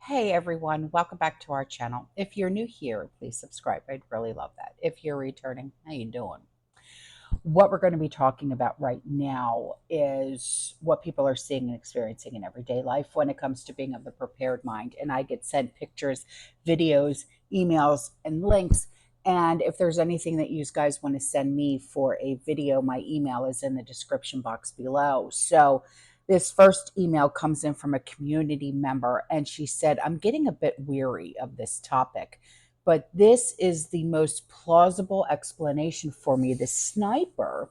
Hey everyone, welcome back to our channel. If you're new here, please subscribe. I'd really love that. If you're returning, how you doing? What we're going to be talking about right now is what people are seeing and experiencing in everyday life when it comes to being of the prepared mind. And I get sent pictures, videos, emails, and links. And if there's anything that you guys want to send me for a video, my email is in the description box below. So this first email comes in from a community member, and she said, I'm getting a bit weary of this topic, but this is the most plausible explanation for me. The sniper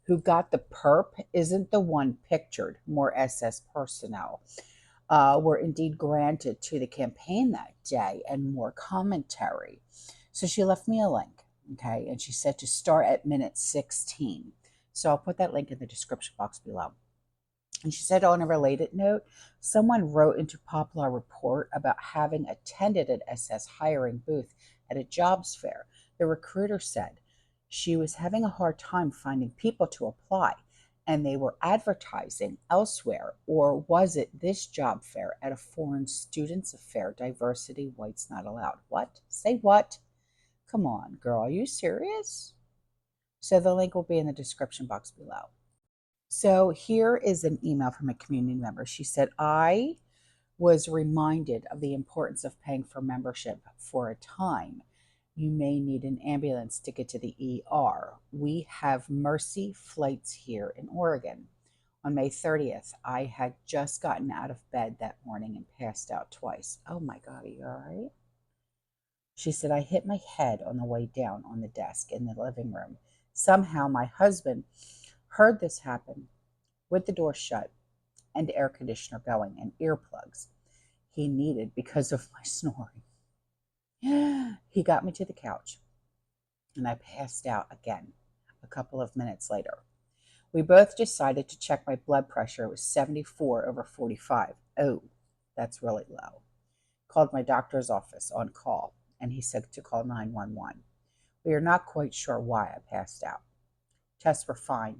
who got the perp isn't the one pictured. More SS personnel were indeed granted to the campaign that day, and more commentary. So she left me a link, okay, and she said to start at minute 16. So I'll put that link in the description box below. And she said, on a related note, someone wrote into Popular Report about having attended an SS hiring booth at a jobs fair. The recruiter said she was having a hard time finding people to apply, and they were advertising elsewhere. Or was it this job fair at a foreign students affair? Diversity, whites not allowed. What? Say what? Come on, girl, are you serious? So the link will be in the description box below. So here is an email from a community member. She said, I was reminded of the importance of paying for membership for a time. You may need an ambulance to get to the ER. We have Mercy flights here in Oregon. On May 30th, I had just gotten out of bed that morning and passed out twice. Oh my God, are you all right? She said, I hit my head on the way down on the desk in the living room. Somehow my husband heard this happen with the door shut and air conditioner going and earplugs he needed because of my snoring. He got me to the couch and I passed out again a couple of minutes later. We both decided to check my blood pressure. It was 74 over 45. Oh, that's really low. Called my doctor's office on call, and he said to call 911. We are not quite sure why I passed out. Tests were fine,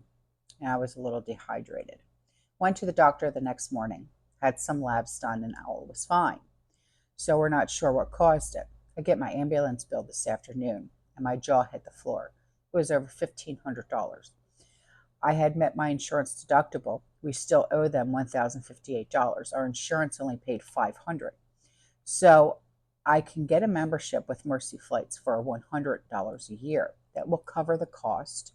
and I was a little dehydrated. Went to the doctor the next morning, had some labs done, and all was fine. So we're not sure what caused it. I get my ambulance bill this afternoon, and my jaw hit the floor. It was over $1,500. I had met my insurance deductible. We still owe them $1,058. Our insurance only paid $500. So I can get a membership with Mercy Flights for $100 a year. That will cover the cost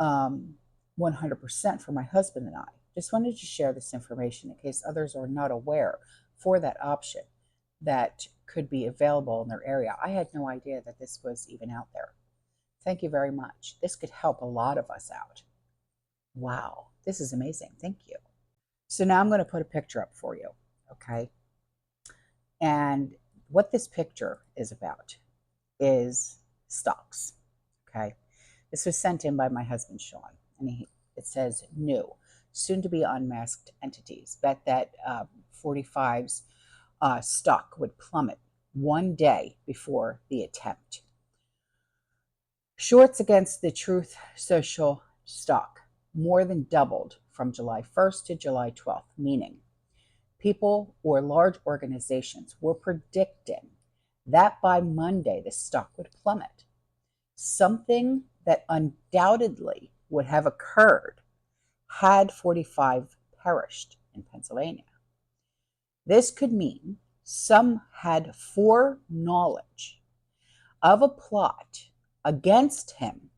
100% for my husband and I. Just wanted to share this information in case others are not aware for that option that could be available in their area. I had no idea that this was even out there. Thank you very much. This could help a lot of us out. Wow, this is amazing. Thank you. So now I'm going to put a picture up for you, okay? And what this picture is about is stocks, okay? This was sent in by my husband, Sean, and it says new, soon to be unmasked entities. Bet that 45's stock would plummet one day before the attempt. Shorts against the Truth Social stock more than doubled from July 1st to July 12th, meaning people or large organizations were predicting that by Monday the stock would plummet. Something that undoubtedly would have occurred had 45 perished in Pennsylvania. This could mean some had foreknowledge of a plot against him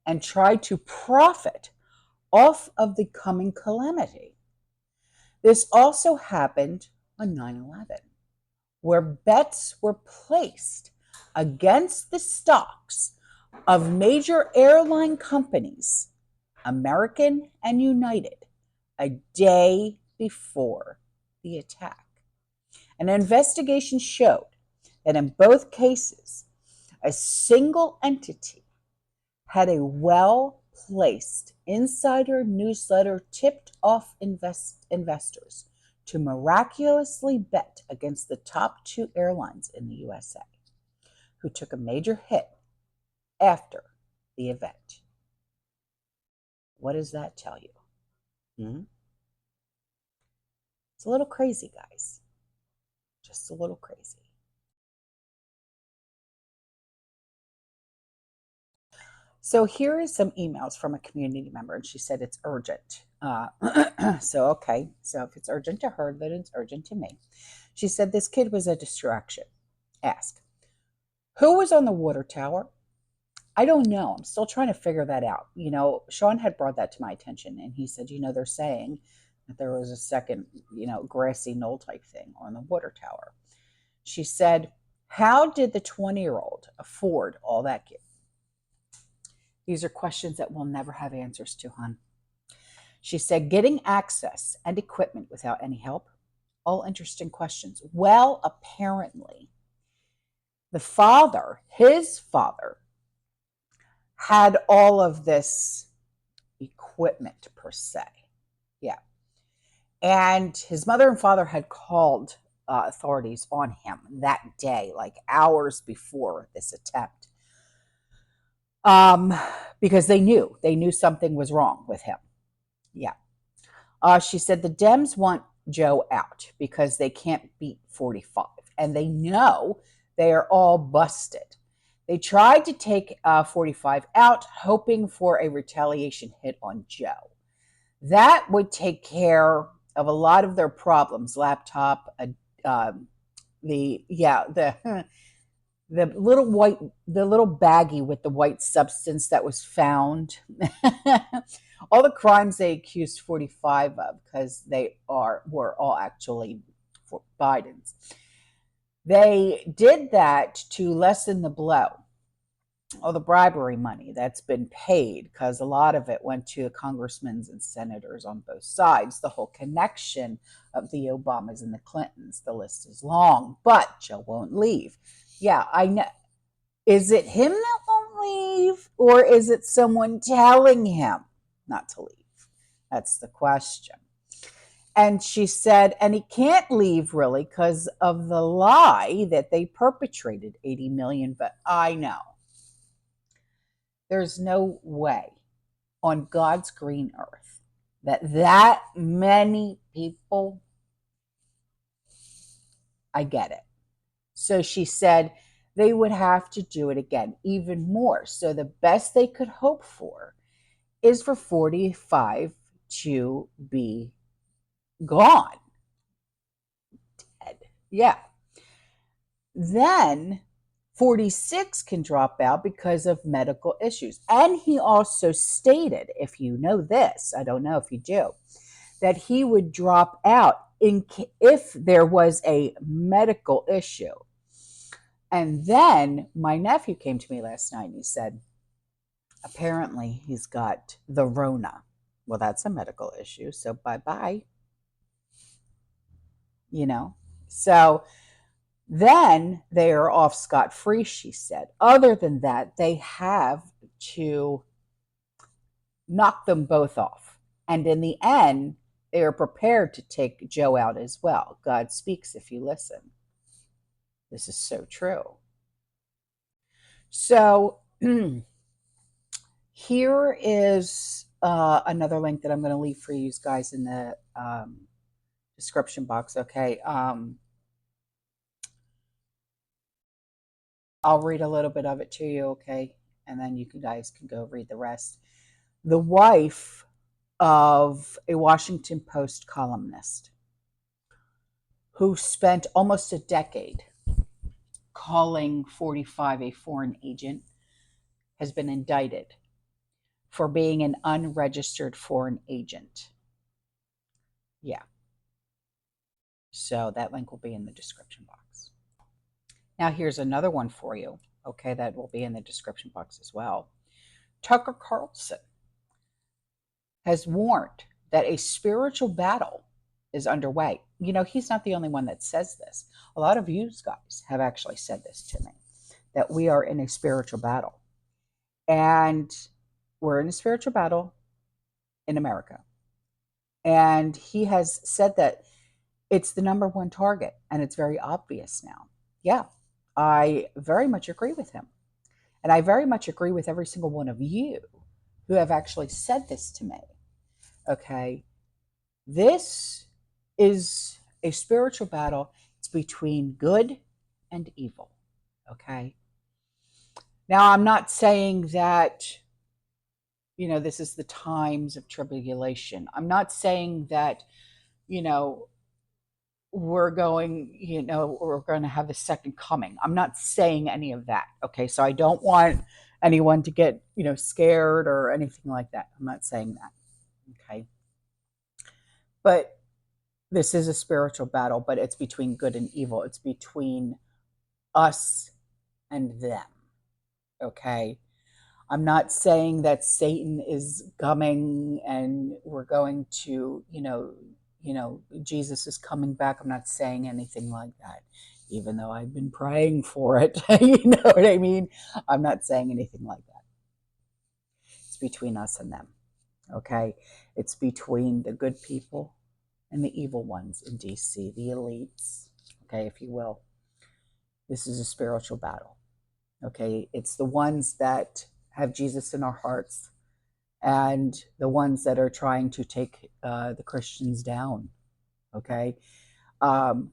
and tried to profit off of the coming calamity. This also happened on 9/11, where bets were placed against the stocks of major airline companies, American and United, a day before the attack. An investigation showed that in both cases, a single entity had a well-placed insider newsletter tipped off investors to miraculously bet against the top two airlines in the USA, who took a major hit after the event. What does that tell you? It's a little crazy, guys. Just a little crazy. So here is some emails from a community member, and she said it's urgent. So, okay. So if it's urgent to her, then it's urgent to me. She said this kid was a distraction. Ask, who was on the water tower? I don't know. I'm still trying to figure that out. Sean had brought that to my attention, and he said, they're saying that there was a second, grassy knoll type thing on the water tower. She said, how did the 20-year-old afford all that gear? These are questions that we'll never have answers to, hon. She said, getting access and equipment without any help. All interesting questions. Well, apparently, his father, had all of this equipment per se. Yeah. And his mother and father had called authorities on him that day, like hours before this attempt, because they knew something was wrong with him. Yeah. She said the Dems want Joe out because they can't beat 45, and they know they are all busted. They tried to take 45 out, hoping for a retaliation hit on Joe. That would take care of a lot of their problems. Laptop, the little baggie with the white substance that was found. All the crimes they accused 45 of, because were all actually for Biden's. They did that to lessen the blow. All the bribery money that's been paid, because a lot of it went to congressmen and senators on both sides. The whole connection of the Obamas and the Clintons. The list is long, but Joe won't leave. Yeah, I know. Is it him that won't leave, or is it someone telling him not to leave? That's the question. And she said, and he can't leave really because of the lie that they perpetrated 80 million. But I know there's no way on God's green earth that many people, I get it. So she said they would have to do it again, even more. So the best they could hope for is for 45 to be gone. Dead. Yeah. Then 46 can drop out because of medical issues. And he also stated, if you know this, I don't know if you do, that he would drop out if there was a medical issue. And then my nephew came to me last night and he said, apparently he's got the Rona. Well, that's a medical issue, so bye-bye. So then they are off scot-free, she said. Other than that, they have to knock them both off. And in the end, they are prepared to take Joe out as well. God speaks if you listen. This is so true. So here is another link that I'm going to leave for you guys in the description box. Okay. I'll read a little bit of it to you. Okay. And then you guys can go read the rest. The wife of a Washington Post columnist who spent almost a decade calling 45 a foreign agent has been indicted for being an unregistered foreign agent. Yeah. So that link will be in the description box. Now here's another one for you. Okay, that will be in the description box as well. Tucker Carlson has warned that a spiritual battle is underway. He's not the only one that says this. A lot of you guys have actually said this to me, that we are in a spiritual battle. And we're in a spiritual battle in America. And he has said that it's the number one target, and it's very obvious now. Yeah, I very much agree with him. And I very much agree with every single one of you who have actually said this to me. Okay, this is a spiritual battle. It's between good and evil. Okay. Now, I'm not saying that, this is the times of tribulation. I'm not saying that, you know, we're going to have the second coming. I'm not saying any of that. Okay. So I don't want anyone to get, scared or anything like that. I'm not saying that. Okay. But this is a spiritual battle, but it's between good and evil. It's between us and them. Okay. I'm not saying that Satan is coming and we're going to, Jesus is coming back. I'm not saying anything like that, even though I've been praying for it. You know what I mean? I'm not saying anything like that. It's between us and them. Okay. It's between the good people and the evil ones in DC, the elites. Okay, if you will. This is a spiritual battle. Okay. It's the ones that have Jesus in our hearts and the ones that are trying to take the Christians down. Okay. And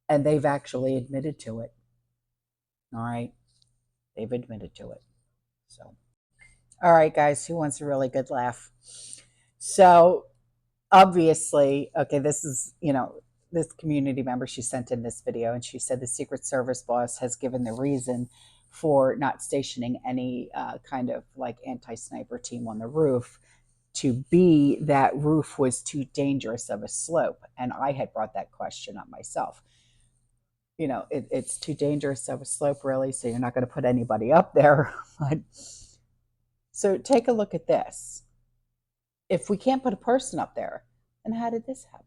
they've actually admitted to it. All right. They've admitted to it. So, all right, guys, who wants a really good laugh? So, obviously, okay, this is, this community member, she sent in this video and she said the Secret Service boss has given the reason for not stationing any kind of like anti-sniper team on the roof to be that roof was too dangerous of a slope. And I had brought that question up myself. It's too dangerous of a slope, really, so you're not going to put anybody up there. So take a look at this. If we can't put a person up there, then how did this happen?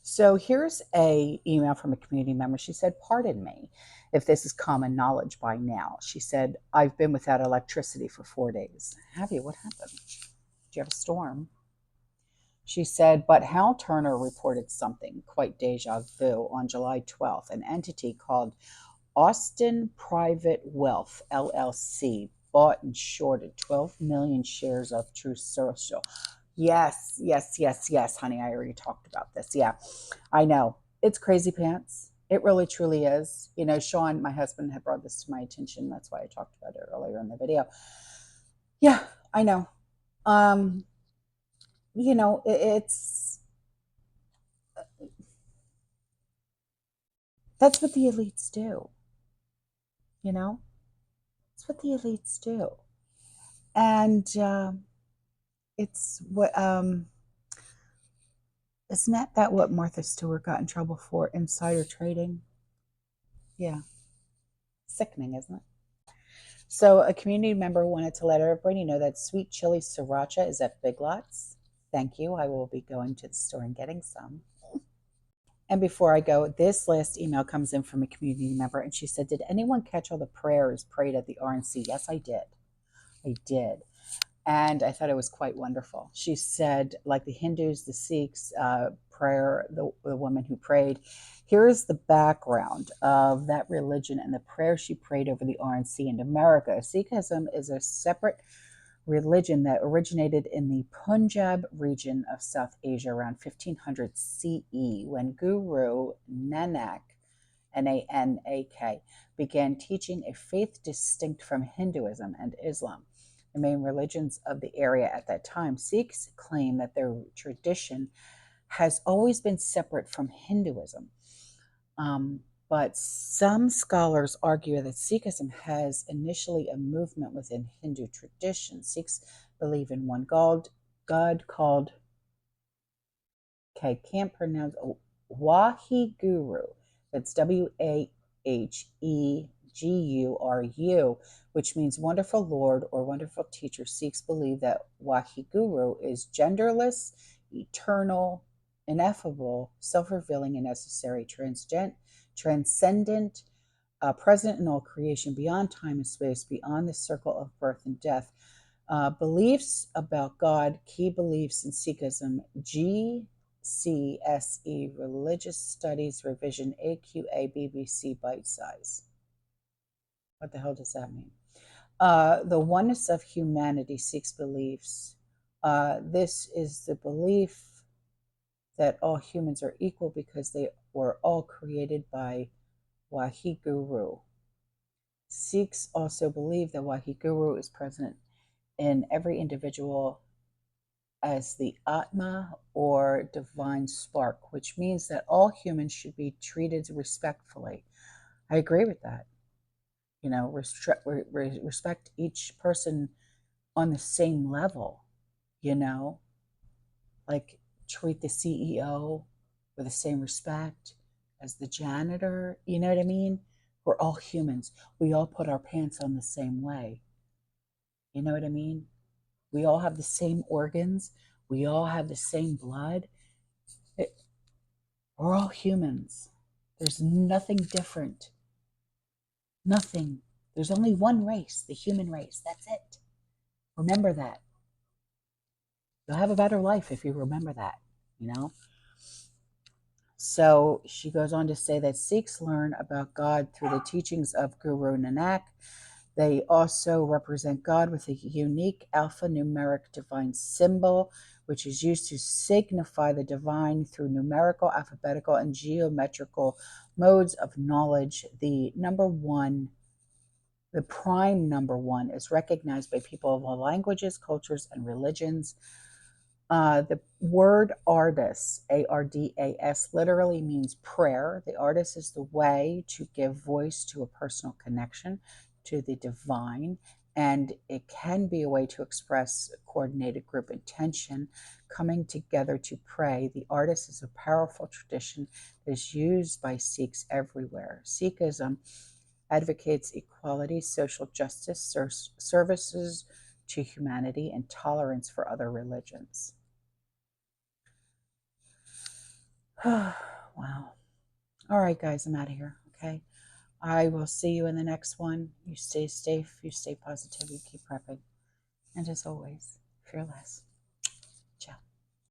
So here's a email from a community member. She said, "Pardon me if this is common knowledge by now." She said, "I've been without electricity for 4 days." Have you? What happened? Did you have a storm? She said, "But Hal Turner reported something quite deja vu on July 12th. An entity called Austin Private Wealth LLC bought and shorted 12 million shares of True Social." Yes, yes, yes, yes, honey. I already talked about this. Yeah, I know. It's crazy pants. It really truly is. Sean, my husband, had brought this to my attention. That's why I talked about it earlier in the video. Yeah, I know. Um, it's that's what the elites do. You know, it's what the elites do, and it's what isn't that what Martha Stewart got in trouble for? Insider trading. Yeah, sickening, isn't it? So a community member wanted to let everybody know that sweet chili sriracha is at Big Lots. Thank you. I will be going to the store and getting some. And before I go, this last email comes in from a community member, and she said, "Did anyone catch all the prayers prayed at the RNC?" Yes, I did. I did. And I thought it was quite wonderful. She said, like the Hindus, the Sikhs, prayer, the woman who prayed. Here's the background of that religion and the prayer she prayed over the RNC in America. Sikhism is a separate religion that originated in the Punjab region of South Asia around 1500 CE when Guru Nanak, Nanak, began teaching a faith distinct from Hinduism and Islam, the main religions of the area at that time. Sikhs claim that their tradition has always been separate from Hinduism. But some scholars argue that Sikhism has initially a movement within Hindu tradition. Sikhs believe in one God called, okay, can't pronounce, Waheguru. That's Waheguru, which means wonderful Lord or wonderful teacher. Sikhs believe that Waheguru is genderless, eternal, ineffable, self-revealing, and necessary, transcendent, present in all creation, beyond time and space, beyond the circle of birth and death. Beliefs about God, key beliefs in Sikhism. G CSE Religious Studies Revision AQA BBC Bite Size. What the hell does that mean? The oneness of humanity seeks beliefs. This is the belief that all humans are equal because they were all created by Waheguru. Sikhs also believe that Waheguru is present in every individual as the Atma or divine spark, which means that all humans should be treated respectfully. I agree with that. You know, respect each person on the same level, you know, like treat the CEO with the same respect as the janitor. You know what I mean? We're all humans. We all put our pants on the same way. You know what I mean? We all have the same organs. We all have the same blood. We're all humans. There's nothing different. Nothing. There's only one race, the human race. That's it. Remember that. You'll have a better life if you remember that, you know? So she goes on to say that Sikhs learn about God through the teachings of Guru Nanak. They also represent God with a unique alphanumeric divine symbol, which is used to signify the divine through numerical, alphabetical, and geometrical modes of knowledge. The prime number one, is recognized by people of all languages, cultures, and religions. The word ardas, ARDAS, literally means prayer. The ardas is the way to give voice to a personal connection to the divine, and it can be a way to express coordinated group intention, coming together to pray. The ardas is a powerful tradition that is used by Sikhs everywhere. Sikhism advocates equality, social justice, services to humanity, and tolerance for other religions. Wow. All right, guys, I'm out of here. Okay. I will see you in the next one. You stay safe, you stay positive, you keep prepping. And as always, fearless.